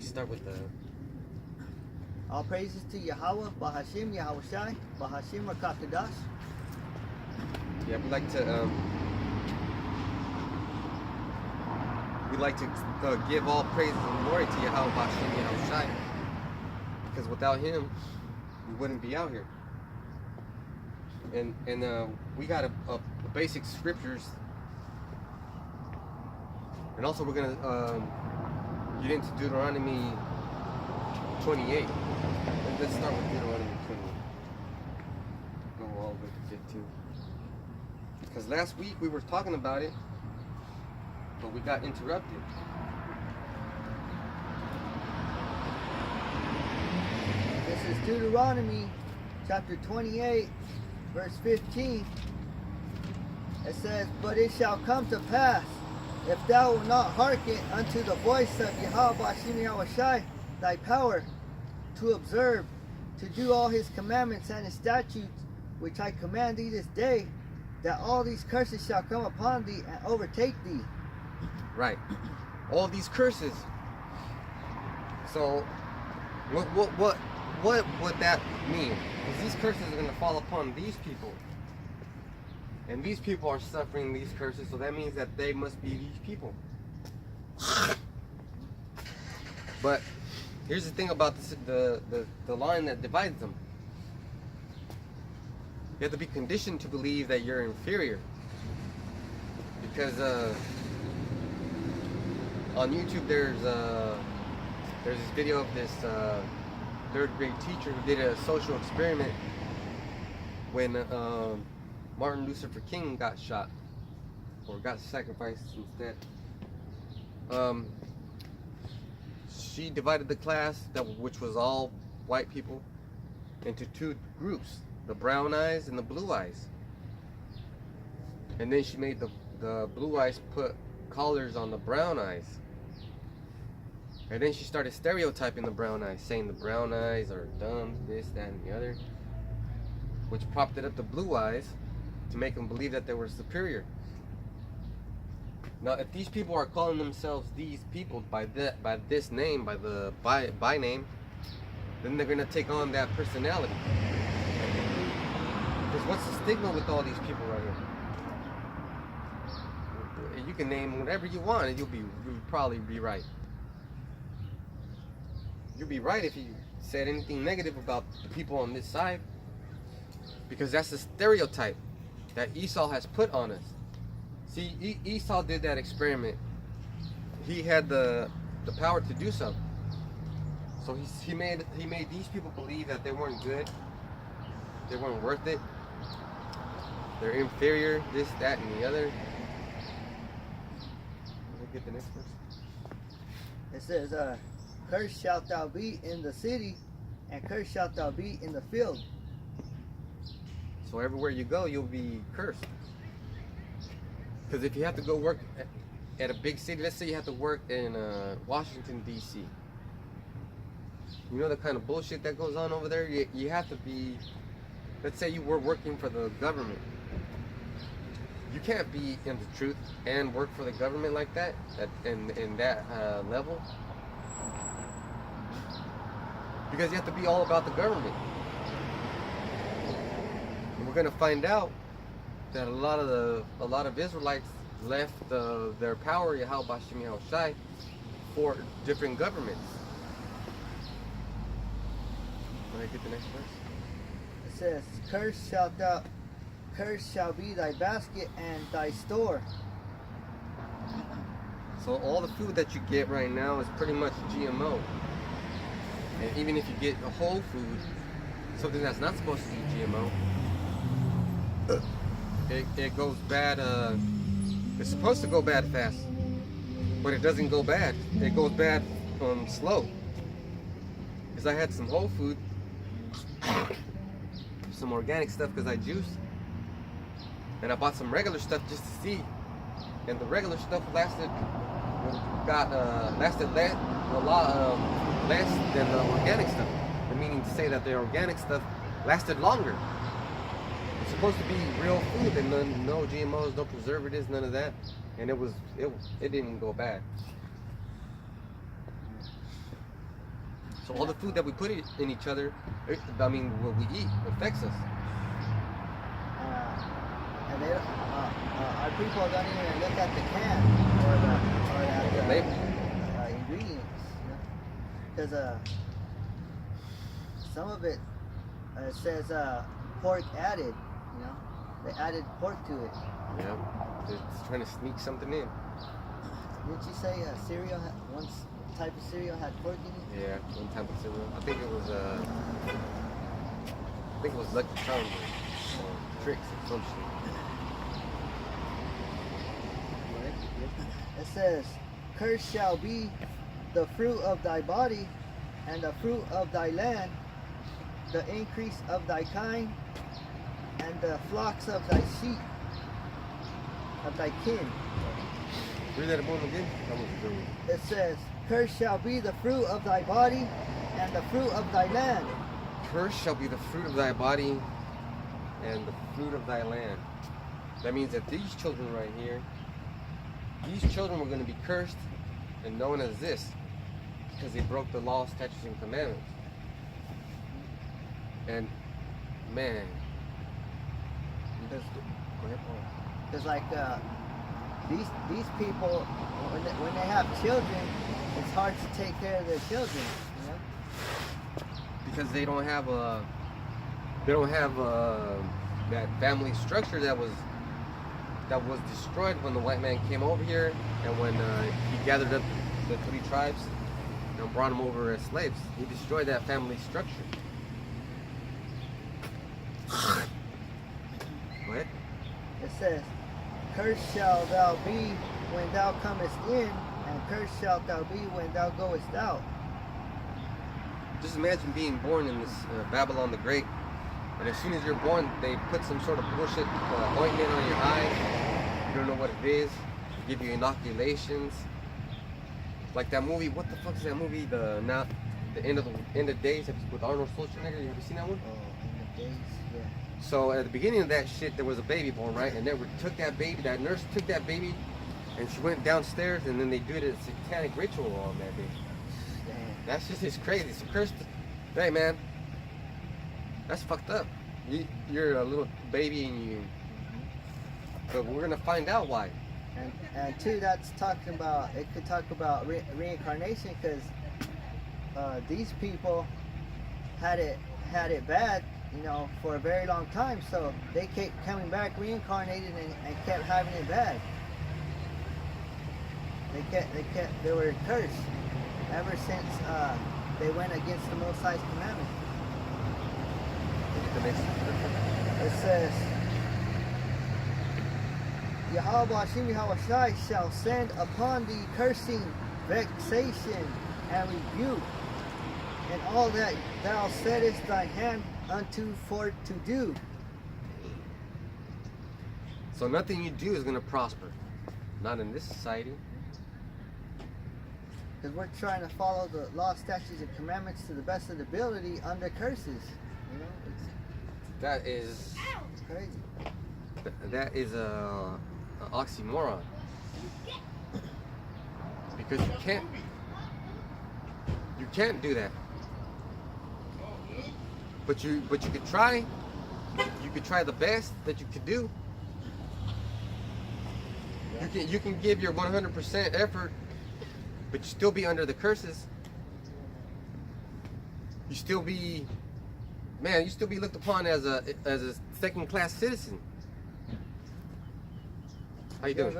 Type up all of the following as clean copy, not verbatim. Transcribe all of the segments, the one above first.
start with the... All praises to Yahweh, Bahashim, Yahushai, Bahashim Rakakadash. Yeah, we like to give all praises and glory to Yahweh, Bahashim, Yahushai. Because without him, we wouldn't be out here. And we got a basic scriptures. And also we're going to get into Deuteronomy 28. Let's start with Deuteronomy 28. Go all the way to 15. Because last week we were talking about it, but we got interrupted. This is Deuteronomy chapter 28, verse 15. It says, "But it shall come to pass, if thou wilt not hearken unto the voice of Yahweh Bashim Yahushai, thy power, to observe, to do all his commandments and his statutes, which I command thee this day, that all these curses shall come upon thee and overtake thee." Right. All these curses. So, what would that mean? Because these curses are going to fall upon these people. And these people are suffering these curses, so that means that they must be these people. But here's the thing about the line that divides them. You have to be conditioned to believe that you're inferior. Because on YouTube there's this video of this third grade teacher who did a social experiment when Martin Luther King got shot, or got sacrificed instead. She divided the class, which was all white people, into two groups, the brown eyes and the blue eyes. And then she made the blue eyes put collars on the brown eyes. And then she started stereotyping the brown eyes, saying the brown eyes are dumb, this, that, and the other, which propped up the blue eyes to make them believe that they were superior. Now, if these people are calling themselves these people by this name, by name, then they're gonna take on that personality. Because what's the stigma with all these people right here? You can name whatever you want, and you'll probably be right. You'll be right if you said anything negative about the people on this side, because that's the stereotype that Esau has put on us. See, Esau did that experiment. He had the power to do so. So he made these people believe that they weren't good, they weren't worth it, they're inferior, this, that, and the other. Let me get the next verse. It says, "Cursed shalt thou be in the city, and cursed shalt thou be in the field." So everywhere you go, you'll be cursed. Because if you have to go work at a big city, let's say you have to work in Washington, D.C. You know the kind of bullshit that goes on over there? You have to be, let's say you were working for the government. You can't be in the truth and work for the government like that, in that level. Because you have to be all about the government. And we're going to find out that a lot of Israelites left their power, Yahweh Bashim Yahushai, for different governments. Can I get the next verse? It says, cursed shall be thy basket and thy store. So all the food that you get right now is pretty much GMO. And even if you get a whole food, something that's not supposed to be GMO, it goes bad. It's supposed to go bad fast, but it doesn't go bad. It goes bad slow. Because I had some whole food, some organic stuff because I juice, and I bought some regular stuff just to see. And the regular stuff lasted a lot less than the organic stuff. Meaning to say that the organic stuff lasted longer. It's supposed to be real food, and no GMOs, no preservatives, none of that. And it didn't go bad. So all the food that we put in each other, what we eat affects us. And they, our people don't even look at the can or at the label. Ingredients, because some of it says pork added. They added pork to it. Yeah, they're trying to sneak something in. Didn't you say cereal? One type of cereal had pork in it. Yeah, one type of cereal. I think it was Lucky Charms or Tricks or some shit. It says, "Cursed shall be the fruit of thy body, and the fruit of thy land, the increase of thy kind, and the flocks of thy sheep, of thy kin." Read that again. That was a good one. It says, "Cursed shall be the fruit of thy body, and the fruit of thy land." Cursed shall be the fruit of thy body and the fruit of thy land. That means that these children right here, these children were going to be cursed and known as this because they broke the law, statutes, and commandments. And man, Because like these people, when they have children, it's hard to take care of their children. because they don't have that family structure that was destroyed when the white man came over here, and when he gathered up the 3 tribes and brought them over as slaves. He destroyed that family structure. Go ahead. It says, "Cursed shalt thou be when thou comest in, and cursed shalt thou be when thou goest out." Just imagine being born in this Babylon the Great, and as soon as you're born, they put some sort of bullshit ointment on your eye. You don't know what it is. They give you inoculations. Like that movie. What the fuck is that movie? The end of days with Arnold Schwarzenegger. You ever seen that one? Oh, in the days, yeah. So at the beginning of that shit, there was a baby born, right? And they took that baby. That nurse took that baby, and she went downstairs, and then they did a satanic ritual on that baby. That's just, it's crazy. It's a cursed. Hey man, that's fucked up. You're a little baby and but we're gonna find out why. And two, that's talking about, it could talk about reincarnation, because these people had it bad, for a very long time. So they kept coming back reincarnated and kept having it bad. They were cursed ever since they went against the Most High's commandment. It says, "Yahweh Hashem Yahushai shall send upon thee cursing, vexation, and rebuke, and all that thou settest thy hand unto for to do." So nothing you do is gonna prosper. Not in this society. Because we're trying to follow the law, statutes, and commandments to the best of the ability under curses. That is It's crazy. That is a oxymoron. Because you can't do that. But you could try. You could try the best that you could do. You can give your 100% effort, but you still be under the curses. You still be looked upon as a second-class citizen. How you doing?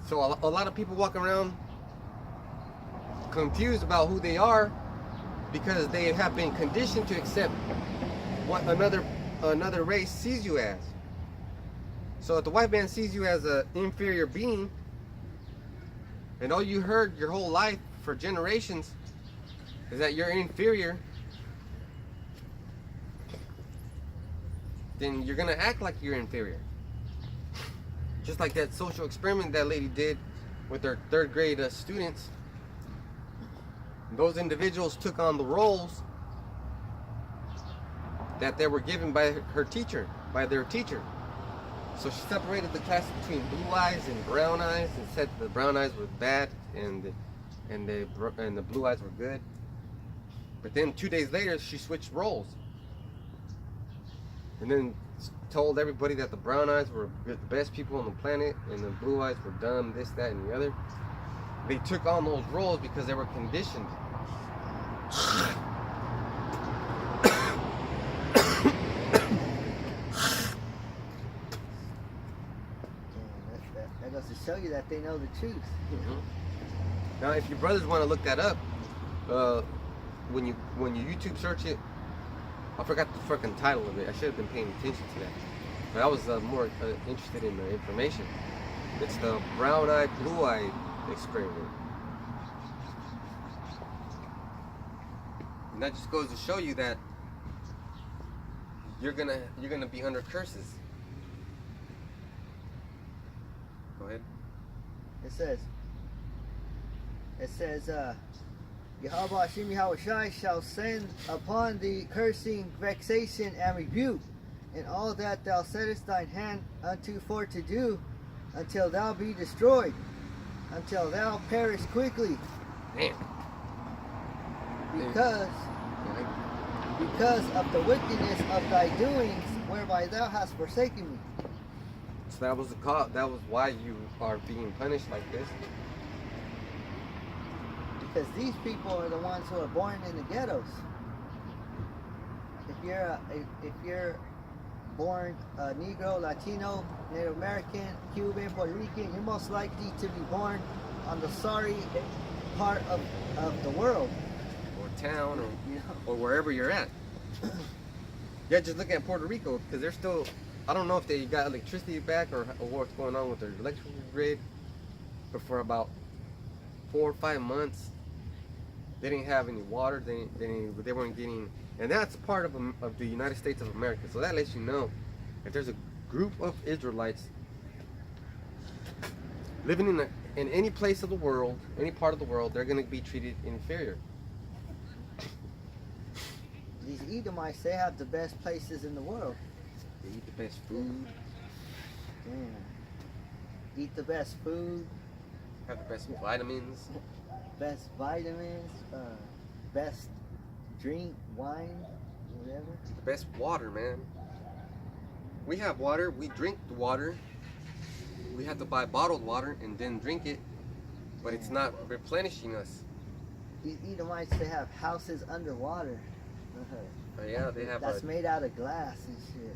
So a lot of people walk around confused about who they are because they have been conditioned to accept what another race sees you as. So if the white man sees you as an inferior being, and all you heard your whole life for generations is that you're inferior, then you're gonna act like you're inferior. Just like that social experiment that lady did with her 3rd grade students. Those individuals took on the roles that they were given by their teacher. So she separated the class between blue eyes and brown eyes, and said the brown eyes were bad and the blue eyes were good. But then 2 days later, she switched roles, and then told everybody that the brown eyes were the best people on the planet, and the blue eyes were dumb, this, that, and the other. They took on those roles because they were conditioned. That goes to show you that they know the truth. Mm-hmm. Now, if your brothers want to look that up, when you YouTube search it, I forgot the fucking title of it. I should have been paying attention to that. But I was more interested in the information. It's the brown eye, blue eye experiment. And that just goes to show you that you're gonna be under curses. Go ahead. It says, Yahweh Hashem Yahushai shall send upon thee cursing, vexation, and rebuke, in all that thou settest thine hand unto for to do, until thou be destroyed, until thou perish quickly. Damn. Because of the wickedness of thy doings, whereby thou hast forsaken me. So that was the cause. That was why you are being punished like this. Because these people are the ones who are born in the ghettos. If you're born Negro, Latino, Native American, Cuban, Puerto Rican, you're most likely to be born on the sorry part of the world, or town, or wherever you're at. Yeah, just look at Puerto Rico, because they're still. I don't know if they got electricity back or what's going on with their electrical grid, but for about 4 or 5 months, they didn't have any water. They weren't getting, and that's part of the United States of America. So that lets you know if there's a group of Israelites living in any place of the world, any part of the world, they're going to be treated inferior. These Edomites, they have the best places in the world. They eat the best food. Damn. Eat the best food. Have the best vitamins. Best vitamins. Best drink, wine, whatever. The best water, man. We have water. We drink the water. We have to buy bottled water and then drink it, but it's not replenishing us. These Edomites, they have houses underwater. Yeah, they have. That's made out of glass and shit.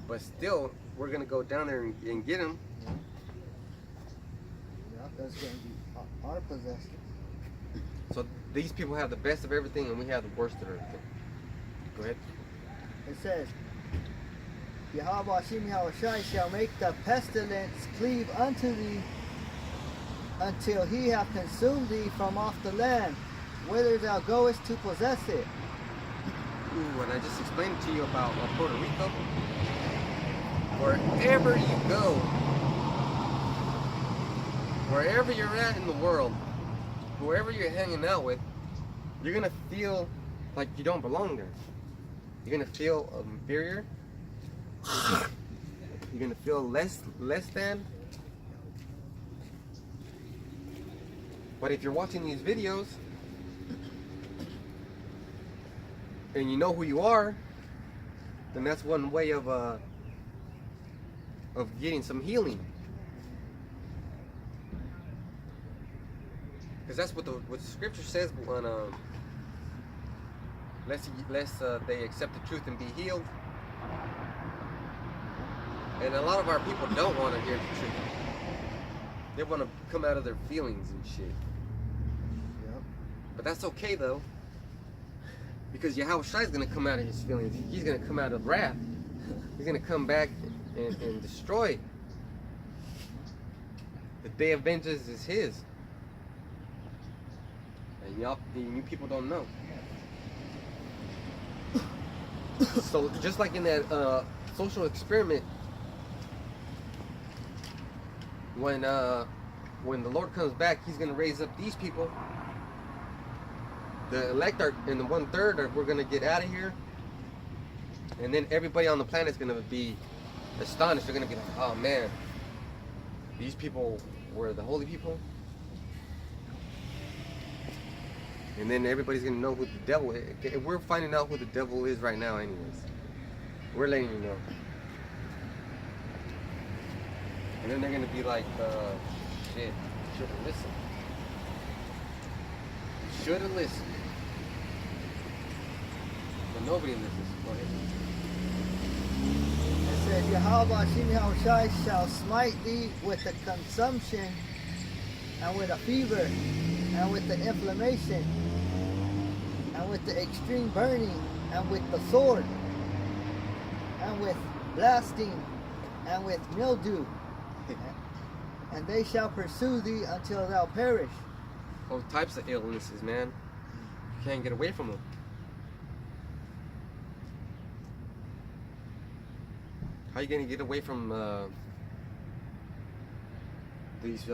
But still, we're gonna go down there and get them. Yeah, that's gonna be our possession. So these people have the best of everything, and we have the worst of everything. Go ahead. It says, Yahweh Hashem Yahushai shall make the pestilence cleave unto thee until he have consumed thee from off the land, whither thou goest to possess it. Ooh, and I just explained to you about Puerto Rico. Wherever you go, wherever you're at in the world, whoever you're hanging out with, you're gonna feel like you don't belong there. You're gonna feel inferior. You're gonna feel less than. But if you're watching these videos and you know who you are, then that's one way of getting some healing. Because that's what the scripture says when lest they accept the truth and be healed. And a lot of our people don't want to hear the truth. They want to come out of their feelings and shit. Yep. But that's okay though, because Yahushua is going to come out of his feelings. He's going to come out of wrath. He's going to come back and destroy. The day of vengeance is his. And you people don't know. So just like in that social experiment, when the Lord comes back, he's going to raise up these people. The elect are in the 1/3 we're going to get out of here. And then everybody on the planet is going to be astonished. They're going to be like, oh man, these people were the holy people. And then everybody's going to know who the devil is. We're finding out who the devil is right now anyways. We're letting you know. And then they're going to be like, shit, you should have listened. You should have listened. But nobody listens. Go ahead. It says, Yahweh Hashem Yahushai shall smite thee with the consumption, and with a fever, and with the inflammation, and with the extreme burning, and with the sword, and with blasting, and with mildew. And they shall pursue thee until thou perish. All types of illnesses, man. You can't get away from them. How are you gonna get away from these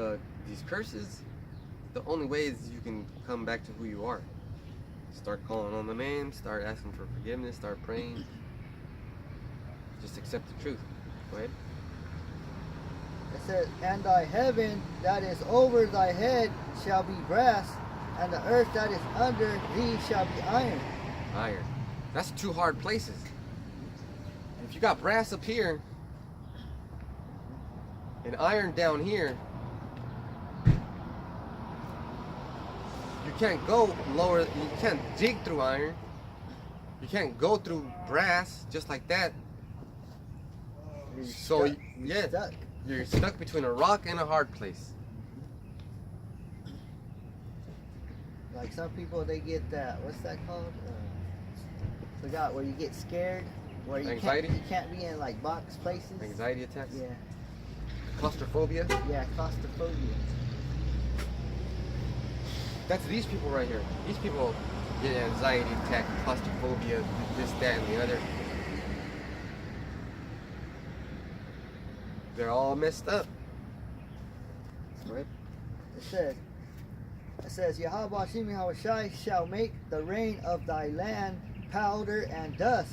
curses? The only way is you can come back to who you are. Start calling on the name. Start asking for forgiveness. Start praying. Just accept the truth. Go ahead. It says, and thy heaven that is over thy head shall be brass, and the earth that is under thee shall be iron. Iron. That's two hard places. If you got brass up here and iron down here, you can't go lower. You can't dig through iron. You can't go through brass just like that. So yeah. Stuck. You're stuck between a rock and a hard place. Like some people, they get that. What's that called? Forgot, where you get scared, where you Anxiety? can't be in like box places. Anxiety attacks. Yeah. Claustrophobia. Yeah, claustrophobia. That's these people right here. These people get anxiety attack, claustrophobia, this, that, and the other. They're all messed up. Right. It says, Yahweh Hashem Yahushai shall make the rain of thy land powder and dust.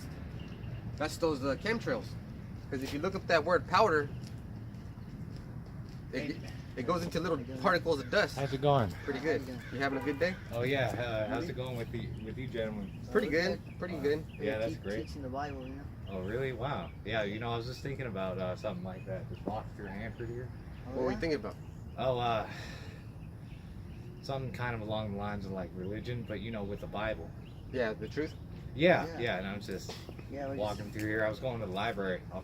That's those chemtrails. Because if you look up that word powder, it goes into little particles of dust. How's it going? Pretty good. You having a good day? Oh yeah. How's it going with you gentlemen? Pretty good. Pretty good. Yeah, that's great. Teaching the Bible, you know. Oh really? Wow. Yeah, I was just thinking about something like that. Just walk through Hanford here. What were you thinking about? Oh, something kind of along the lines of like religion, but with the Bible. Yeah, the truth. Yeah. And I'm just we're walking through here. I was going to the library. I'll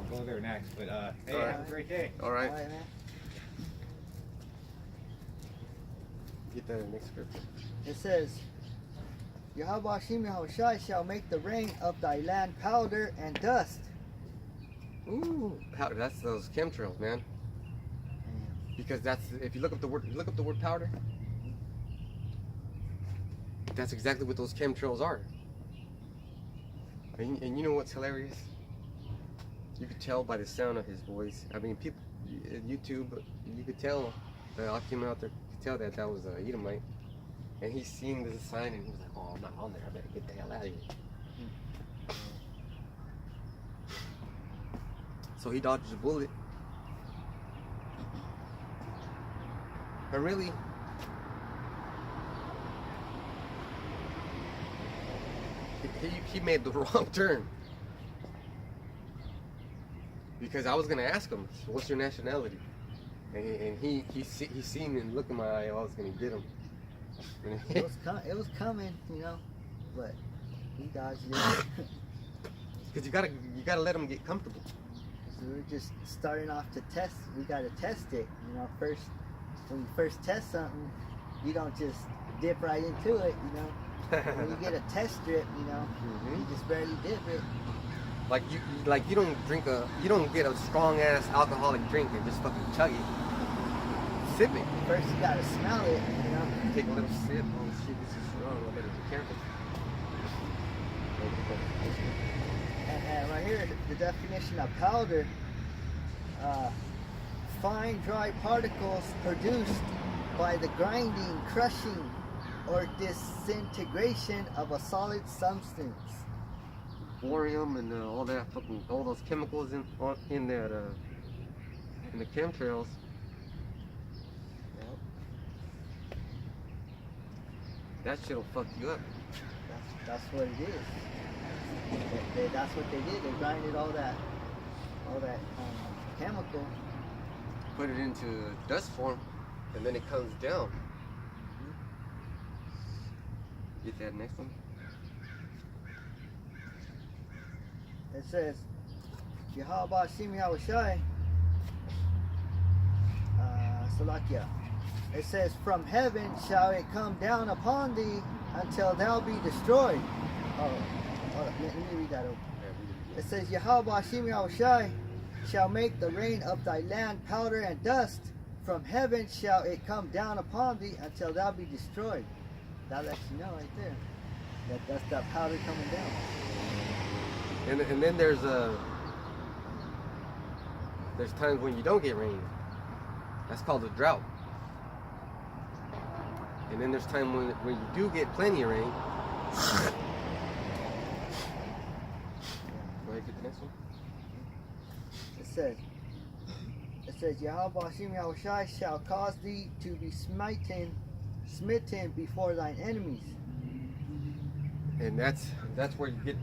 go there next. But hey, All right. have a great day. All right. All right, man. Get the next scripture. It says, Yahweh Hashem Yahushai shall make the rain of thy land powder and dust. Ooh, powder. That's those chemtrails, man. Because that's, if you look up the word powder, that's exactly what those chemtrails are. And you know what's hilarious? You could tell by the sound of his voice. I mean, people, YouTube, you could tell, the Akim out there could tell that was a Edomite. And he's seeing this sign and he was like, oh, I'm not on there. I better get the hell out of here. So he dodged a bullet. But really, he made the wrong turn. Because I was gonna ask him, what's your nationality? And he seen and looked in my eye, I was gonna get him. It was coming, but he dodged it. Because you gotta let him get comfortable. So we're just starting off to test. We gotta test it, first. When you first test something, you don't just dip right into it, When you get a test strip, you just barely dip it. Like you don't get a strong ass alcoholic drink and just fucking chug it. Sip it. First you gotta smell it, Take a little sip. Oh shit, this is strong. I better be careful. And right here, the definition of powder, fine dry particles produced by the grinding, crushing, or disintegration of a solid substance. borium and all that fucking, all those chemicals in that in the chemtrails. Yep. That shit'll fuck you up. That's what it is. That's what they did. They grinded all that chemical. Put it into dust form, and then it comes down. Get that next one. It says, Yahweh Shimi Hawashai, Salakia. It says, from heaven shall it come down upon thee until thou be destroyed. Oh, let me read that over. It says, Yahweh Shimi Hawashai shall make the rain of thy land powder and dust. From heaven shall it come down upon thee until thou be destroyed. That lets you know right there. That's that powder coming down. And then there's times when you don't get rain. That's called a drought. And then there's time when you do get plenty of rain. Go ahead, get the next one. It says, Yahweh Hashem Yahushai shall cause thee to be smitten before thine enemies. And that's where you get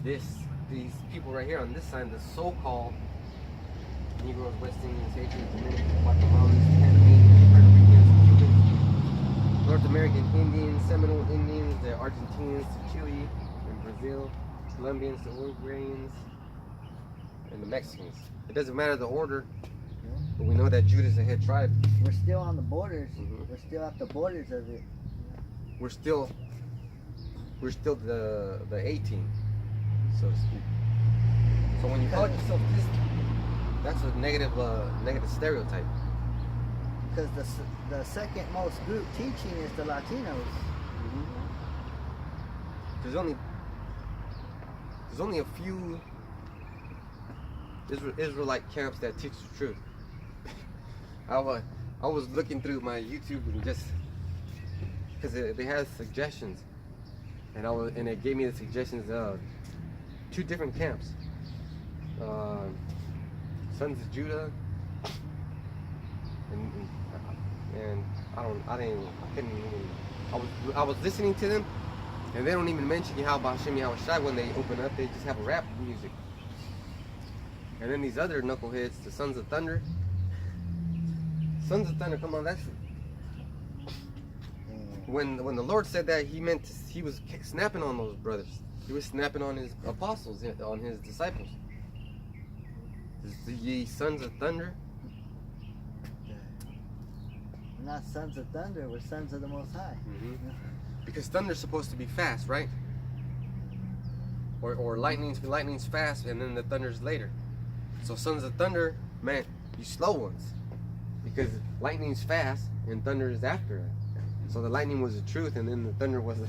these people right here on this side, the so-called Negroes, West Indians, Haitians, Dominicans, Guatemalans, Panamanians, Puerto Ricans, Cubans, North American Indians, Seminole Indians, the Argentinians to Chile and Brazil, Colombians to Uruguayans, and the Mexicans. It doesn't matter the order, but we know that Judah's the head tribe. We're still on the borders. Mhm. We're still at the borders of it. We're still the A team, so to speak. So when you call yourself this, that's a negative stereotype. Because the second most group teaching is the Latinos. There's only a few Israelite camps that teach the truth. I was looking through my YouTube and just because they had suggestions, and it gave me the suggestions of 2 different camps, Sons of Judah, and I was listening to them, and they don't even mention Yahweh Hashem Yahushai when they open up. They just have a rap music. And then these other knuckleheads, the Sons of Thunder. Sons of Thunder, come on, that's when the Lord said that, he was snapping on those brothers. He was snapping on his apostles, on his disciples. The ye Sons of Thunder. We're not sons of thunder, we're sons of the Most High. Because thunder's supposed to be fast, right? Or lightning's fast, and then the thunder's later. So Sons of Thunder, man, you slow ones. Because lightning's fast and thunder is after it. So the lightning was the truth, and then the thunder was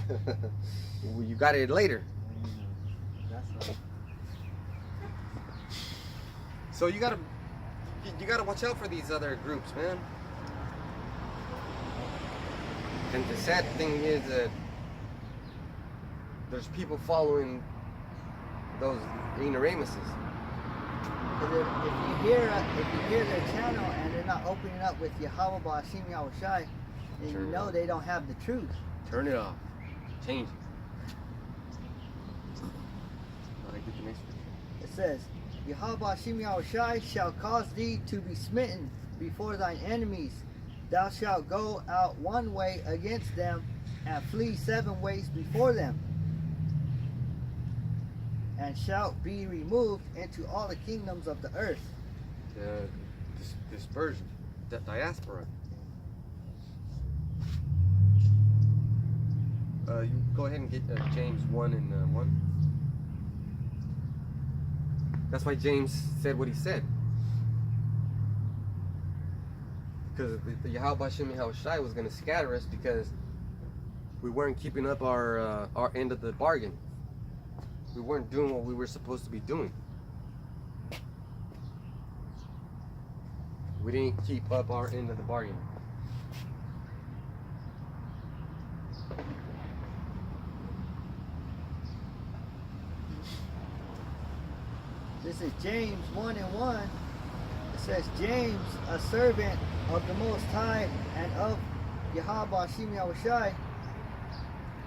you got it later. That's right. So you gotta watch out for these other groups, man. And the sad thing is that there's people following those ignoramuses. Because if you hear their channel and they're not opening up with Yahweh Ba'ashim Yahushai, then you know they don't have the truth. Turn it off. Change it. Alright, get the next one. It says, Yahweh Ba'ashim Yahushai shall cause thee to be smitten before thine enemies. Thou shalt go out one way against them and flee 7 ways before them, and shalt be removed into all the kingdoms of the earth. The dispersion, the diaspora. You go ahead and get James 1 and 1. That's why James said what he said. Because the Yahweh Hashem Yahushai was going to scatter us because we weren't keeping up our end of the bargain. We weren't doing what we were supposed to be doing. We didn't keep up our end of the bargain. This is James 1:1. It says, James, a servant of the Most High and of Yahweh Hashem Yahushai,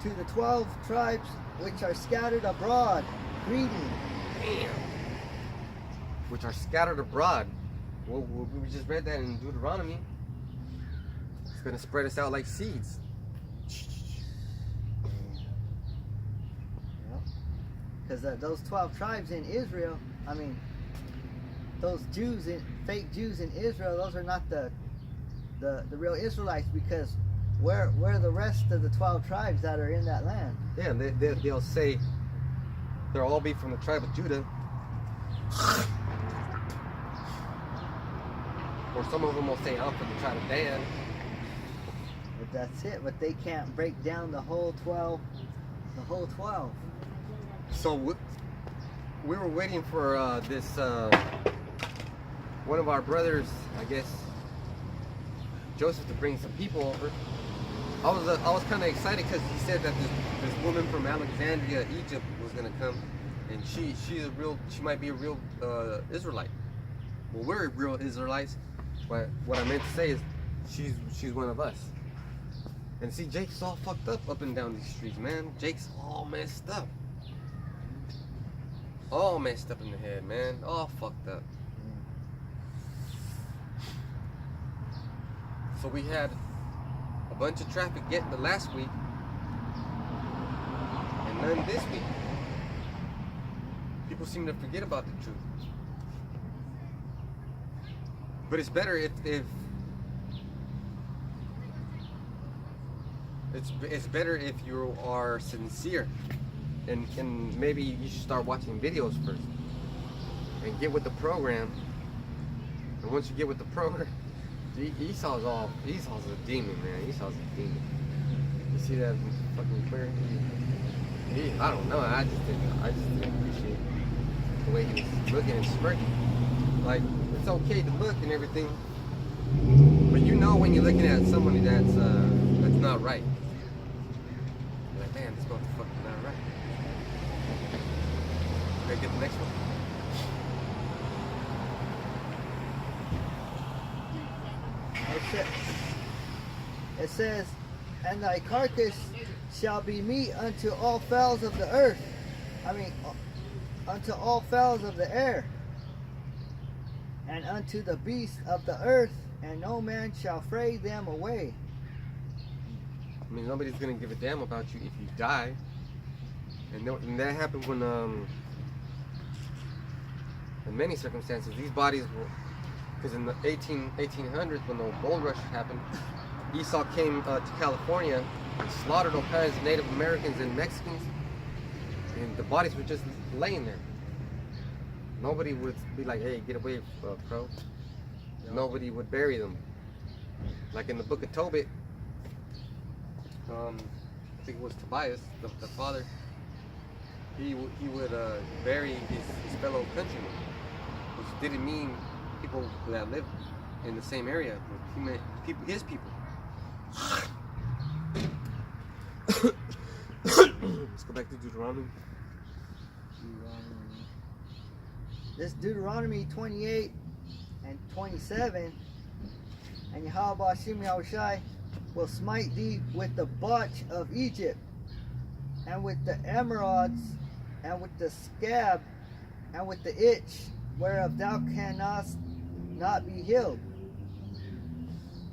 to the 12 tribes which are scattered abroad, greeting. Damn. Which are scattered abroad. Well, we just read that in Deuteronomy. It's going to spread us out like seeds. Because those 12 tribes in Israel, I mean, those Jews, fake Jews in Israel, those are not the real Israelites, because where are the rest of the 12 tribes that are in that land? Yeah, they'll say they'll all be from the tribe of Judah. Or some of them will say, I'm from the tribe of Dan. But that's it. But they can't break down the whole 12. The whole 12. So we were waiting for this one of our brothers, I guess, Joseph, to bring some people over. I was kind of excited because he said that this woman from Alexandria, Egypt, was gonna come, and she might be a real Israelite. Well, we're real Israelites, but what I meant to say is she's one of us. And see, Jake's all fucked up and down these streets, man. Jake's all messed up. All messed up in the head, man. All fucked up. So we had a bunch of traffic get the last week, and none this week. People seem to forget about the truth. But it's better if it's better if you are sincere, and maybe you should start watching videos first and get with the program. And once you get with the program, Esau's a demon, man. Esau's a demon. You see that fucking clear? I don't know. I just didn't appreciate the way he was looking and smirking. Like, it's okay to look and everything, but you know when you're looking at somebody that's not right. You're like, man, this motherfucker's not right. Can I get the next one? It says, and thy carcass shall be meat unto all fowls of the earth. Unto all fowls of the air, and unto the beasts of the earth, and no man shall fray them away. I mean, nobody's gonna give a damn about you if you die. And that happened when, in many circumstances, these bodies were, because in the 1800s, when the gold rush happened, Esau came to California and slaughtered all kinds of Native Americans and Mexicans, and the bodies were just laying there. Nobody would be like, hey, get away, bro. Nobody would bury them. Like in the book of Tobit, I think it was Tobias, the father, he would bury his fellow countrymen, which didn't mean people that lived in the same area. He meant his people. Let's go back to Deuteronomy. This Deuteronomy 28 and 27, and Yahweh Hashem Yahushai will smite thee with the botch of Egypt, and with the emerods, and with the scab, and with the itch, whereof thou canst not be healed.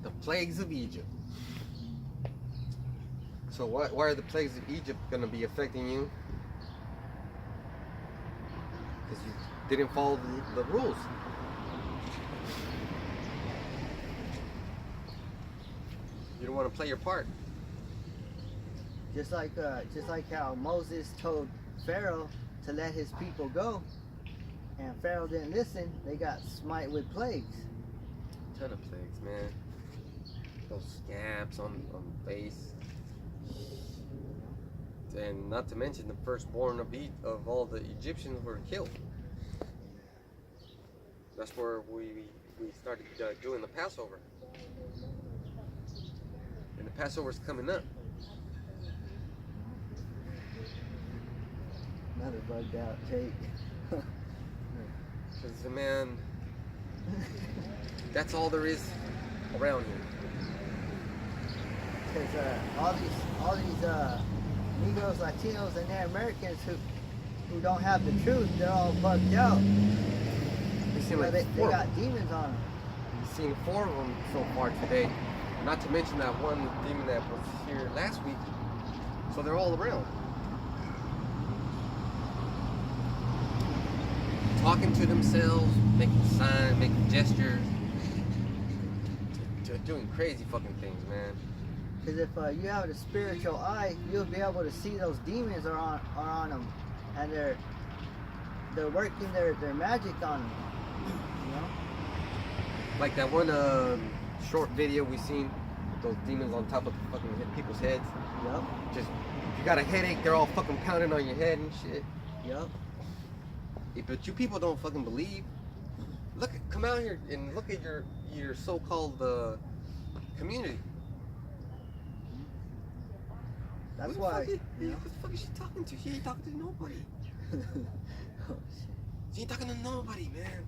The plagues of Egypt. So why are the plagues of Egypt going to be affecting you? Because you didn't follow the rules. You don't want to play your part. Just like how Moses told Pharaoh to let his people go, and Pharaoh didn't listen. They got smite with plagues. A ton of plagues, man. Those scabs on the face. And not to mention the firstborn of all the Egyptians were killed. That's where we started doing the Passover. And the Passover's coming up. Another bugged out Jake. Because, man, that's all there is around here. Because all these Negroes, Latinos, and Native Americans who don't have the truth, they're all bugged out. We've seen like They four. got demons on them. We've seen 4 of them so far today. Not to mention that one demon that was here last week. So they're all around. Talking to themselves, making signs, making gestures, doing crazy fucking things, man. Because if you have a spiritual eye, you'll be able to see those demons are on them, and they're working their magic on them. You know? Like that one short video we seen with those demons on top of fucking people's heads. Yep. Just if you got a headache, they're all fucking pounding on your head and shit. Yep. But you people don't fucking believe. Come out here and look at your so-called community. That's Who the why. fuck is- You know? Who the fuck is she talking to? She ain't talking to nobody. Oh, shit. She ain't talking to nobody, man.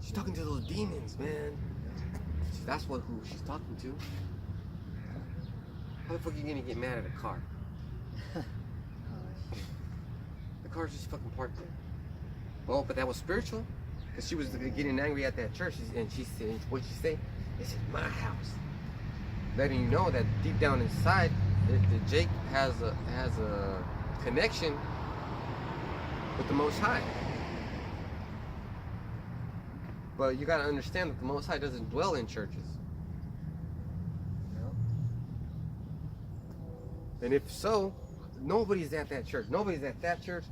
She's talking to those demons, man. That's who she's talking to. How the fuck are you gonna get mad at a car? Oh, shit. The car's just fucking parked there. Well, but that was spiritual, because she was getting angry at that church, and she said, what'd she say? This is my house. Letting you know that deep down inside, that Jake has a connection with the Most High. But you gotta understand that the Most High doesn't dwell in churches. Yep. And if so, nobody's at that church. Nobody's at that church.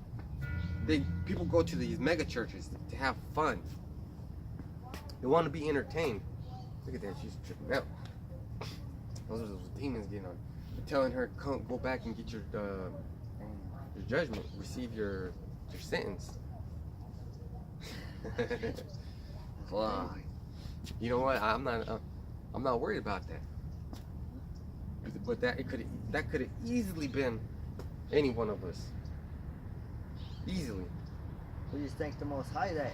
People go to these mega churches to have fun. They want to be entertained. Look at that, she's tripping out. Those are those demons getting on. They're telling her, "Come, go back and get your judgment, receive your sentence." Wow. You know what? I'm not worried about that. But that could have easily been any one of us. Easily. We just thank the Most High that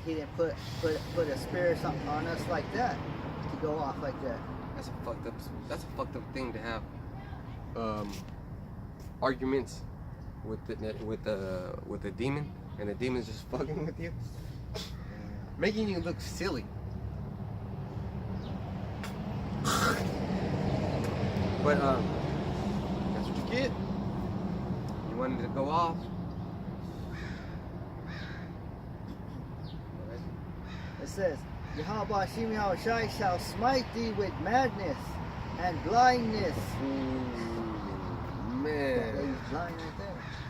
He didn't put a spirit on us like that to go off like that. That's a fucked up thing to have arguments with the demon, and the demon's just fucking with you, making you look silly. But that's what you get. You wanted to go off. It says, Yahweh Shimi Shai shall smite thee with madness and blindness. Ooh, Yeah, man. he's blind right there.